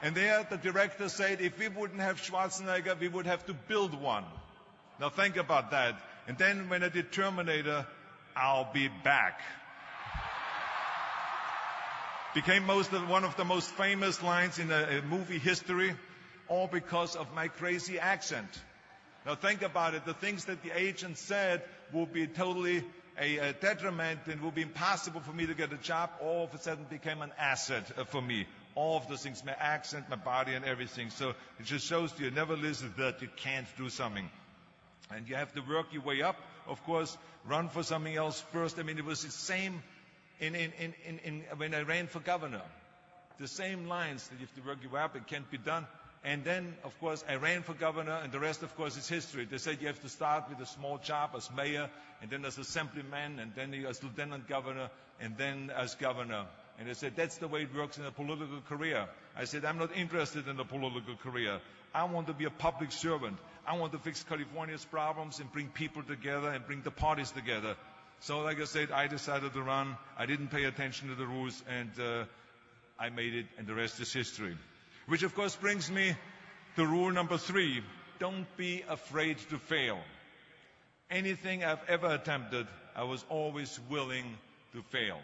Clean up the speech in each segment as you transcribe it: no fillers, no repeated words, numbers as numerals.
And there the director said, if we wouldn't have Schwarzenegger, we would have to build one. Now think about that. And then when I did Terminator, I'll be back. Became one of the most famous lines in movie history, all because of my crazy accent. Now think about it. The things that the agent said will be totally a detriment and will be impossible for me to get a job, all of a sudden became an asset for me. All of those things, my accent, my body, and everything. So it just shows you never listen that you can't do something. And you have to work your way up, of course, run for something else first. I mean, it was the same when I ran for governor. The same lines that you have to work your way up, it can't be done. And then, of course, I ran for governor, and the rest, of course, is history. They said you have to start with a small job as mayor, and then as assemblyman, and then as lieutenant governor, and then as governor. And they said, that's the way it works in a political career. I said, I'm not interested in a political career. I want to be a public servant. I want to fix California's problems and bring people together and bring the parties together. So, like I said, I decided to run. I didn't pay attention to the rules, and I made it, and the rest is history. Which, of course, brings me to rule number 3. Don't be afraid to fail. Anything I've ever attempted, I was always willing to fail.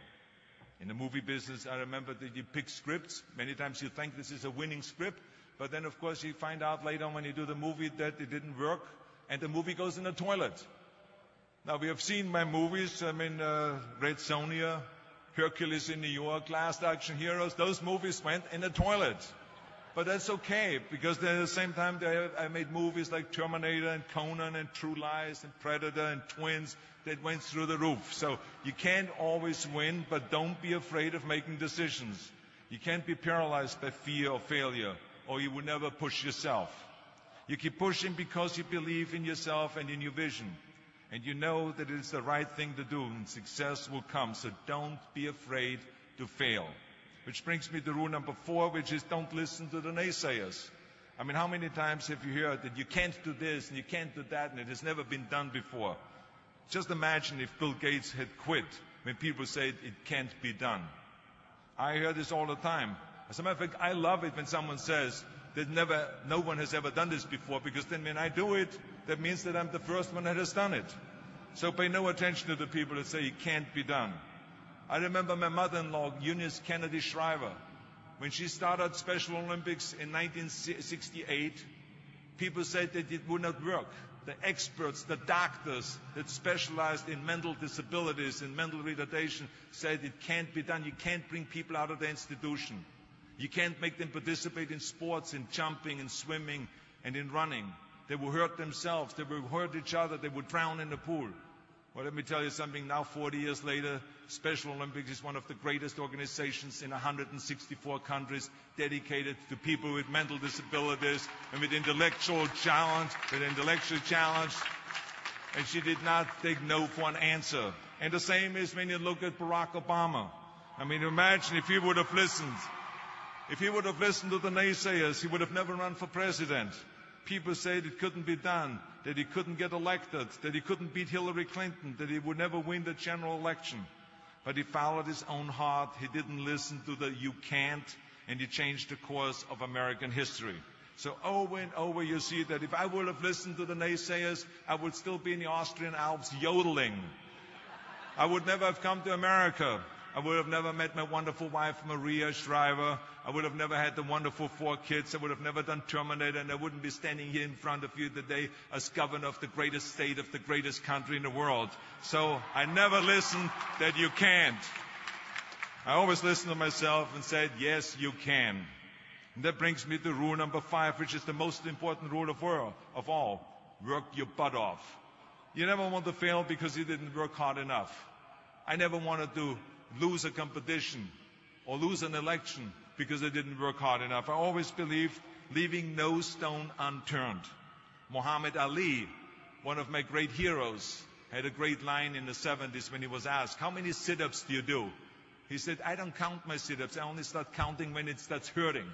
In the movie business, I remember that you pick scripts. Many times you think this is a winning script, but then, of course, you find out later on when you do the movie that it didn't work, and the movie goes in the toilet. Now, we have seen my movies. I mean, Red Sonja, Hercules in New York, Last Action Heroes. Those movies went in the toilet. But that's okay, because at the same time I made movies like Terminator and Conan and True Lies and Predator and Twins that went through the roof. So you can't always win, but don't be afraid of making decisions. You can't be paralyzed by fear or failure, or you will never push yourself. You keep pushing because you believe in yourself and in your vision. And you know that it's the right thing to do, and success will come. So don't be afraid to fail. Which brings me to rule number 4, which is don't listen to the naysayers. I mean, how many times have you heard that you can't do this and you can't do that and it has never been done before? Just imagine if Bill Gates had quit when people said it can't be done. I hear this all the time. As a matter of fact, I love it when someone says that no one has ever done this before, because then when I do it, that means that I'm the first one that has done it. So pay no attention to the people that say it can't be done. I remember my mother-in-law, Eunice Kennedy Shriver. When she started Special Olympics in 1968, people said that it would not work. The experts, the doctors that specialized in mental disabilities and mental retardation said it can't be done. You can't bring people out of the institution. You can't make them participate in sports, in jumping, in swimming, and in running. They will hurt themselves. They will hurt each other. They will drown in the pool. Well, let me tell you something. Now, 40 years later, Special Olympics is one of the greatest organizations in 164 countries, dedicated to people with mental disabilities and with intellectual challenge. And she did not take no for an answer. And the same is when you look at Barack Obama. I mean, imagine if he would have listened. If he would have listened to the naysayers, he would have never run for president. People said it couldn't be done, that he couldn't get elected, that he couldn't beat Hillary Clinton, that he would never win the general election. But he followed his own heart. He didn't listen to the you can't, and he changed the course of American history. So over and over you see that if I would have listened to the naysayers, I would still be in the Austrian Alps yodeling. I would never have come to America. I would have never met my wonderful wife, Maria Shriver. I would have never had the wonderful 4 kids. I would have never done Terminator, and I wouldn't be standing here in front of you today as governor of the greatest state of the greatest country in the world. So I never listened that you can't. I always listened to myself and said, yes, you can. And that brings me to rule number 5, which is the most important rule of all. Work your butt off. You never want to fail because you didn't work hard enough. I never wanted to lose a competition or lose an election because I didn't work hard enough. I always believed leaving no stone unturned. Muhammad Ali, one of my great heroes, had a great line in the 70s when he was asked, how many sit-ups do you do? He said, I don't count my sit-ups. I only start counting when it starts hurting.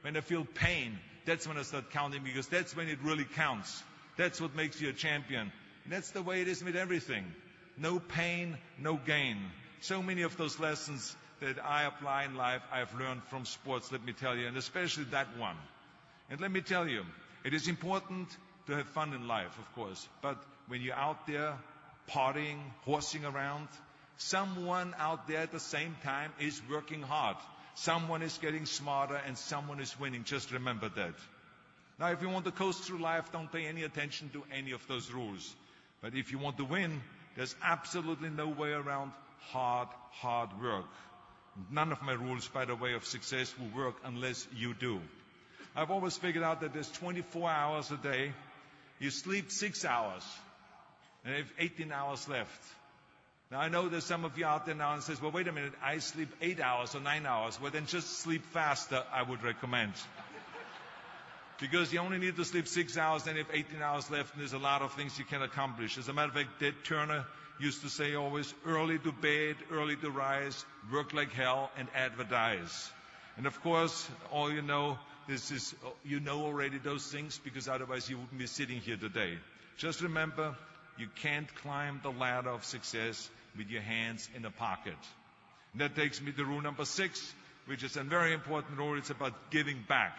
When I feel pain, that's when I start counting, because that's when it really counts. That's what makes you a champion. And that's the way it is with everything. No pain, no gain. So many of those lessons that I apply in life, I've learned from sports, let me tell you, and especially that one. And let me tell you, it is important to have fun in life, of course, but when you're out there partying, horsing around, someone out there at the same time is working hard. Someone is getting smarter and someone is winning. Just remember that. Now, if you want to coast through life, don't pay any attention to any of those rules. But if you want to win, there's absolutely no way around hard work. None of my rules, by the way, of success will work unless you do. I've always figured out that there's 24 hours a day. You sleep 6 hours, and you have 18 hours left. Now, I know there's some of you out there now and says, well, wait a minute, I sleep 8 hours or 9 hours. Well, then just sleep faster, I would recommend. Because you only need to sleep 6 hours, then you have 18 hours left, and there's a lot of things you can accomplish. As a matter of fact, Ted Turner used to say always, early to bed, early to rise, work like hell, and advertise. And of course, all you know, you know already those things, because otherwise you wouldn't be sitting here today. Just remember, you can't climb the ladder of success with your hands in a pocket. And that takes me to rule number 6, which is a very important rule. It's about giving back.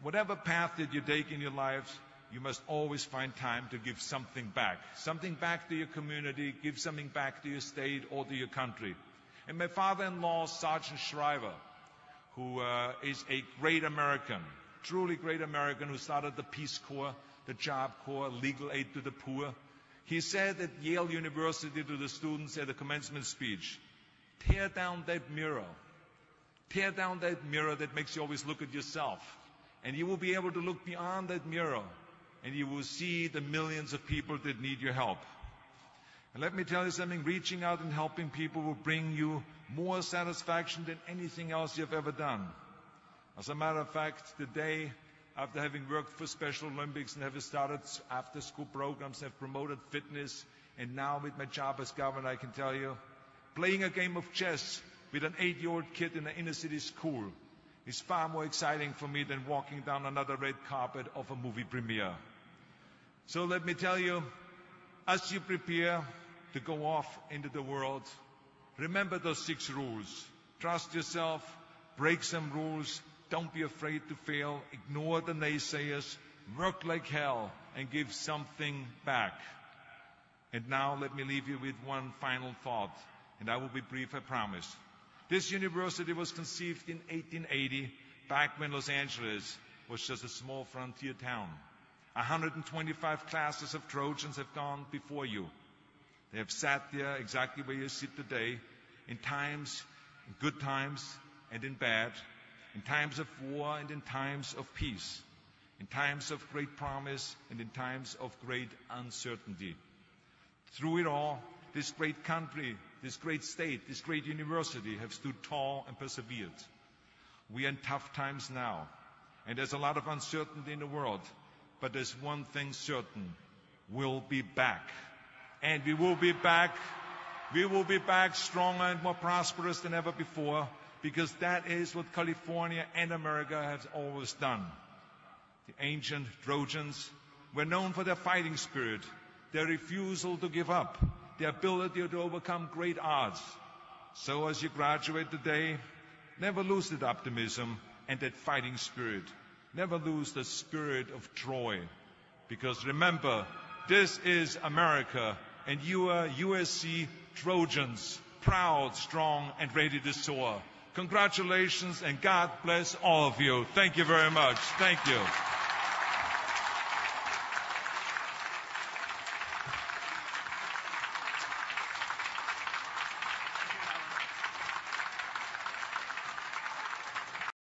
Whatever path that you take in your lives, you must always find time to give something back. Something back to your community, give something back to your state or to your country. And my father-in-law, Sergeant Shriver, who is a great American, truly great American, who started the Peace Corps, the Job Corps, legal aid to the poor. He said at Yale University to the students at a commencement speech, tear down that mirror. Tear down that mirror that makes you always look at yourself. And you will be able to look beyond that mirror, and you will see the millions of people that need your help. And let me tell you something, reaching out and helping people will bring you more satisfaction than anything else you've ever done. As a matter of fact, today, after having worked for Special Olympics and having started after-school programs, have promoted fitness, and now with my job as governor, I can tell you, playing a game of chess with an 8-year-old kid in an inner-city school is far more exciting for me than walking down another red carpet of a movie premiere. So let me tell you, as you prepare to go off into the world, remember those 6 rules. Trust yourself, break some rules, don't be afraid to fail, ignore the naysayers, work like hell, and give something back. And now let me leave you with one final thought, and I will be brief, I promise. This university was conceived in 1880, back when Los Angeles was just a small frontier town. 125 classes of Trojans have gone before you. They have sat there exactly where you sit today, in times, in good times and in bad, in times of war and in times of peace, in times of great promise and in times of great uncertainty. Through it all, this great country, this great state, this great university have stood tall and persevered. We are in tough times now, and there's a lot of uncertainty in the world, but there's one thing certain: we'll be back. And we will be back. We will be back stronger and more prosperous than ever before, because that is what California and America have always done. The ancient Trojans were known for their fighting spirit, their refusal to give up, their ability to overcome great odds. So as you graduate today, never lose that optimism and that fighting spirit. Never lose the spirit of Troy. Because remember, this is America, and you are USC Trojans, proud, strong, and ready to soar. Congratulations, and God bless all of you. Thank you very much. Thank you.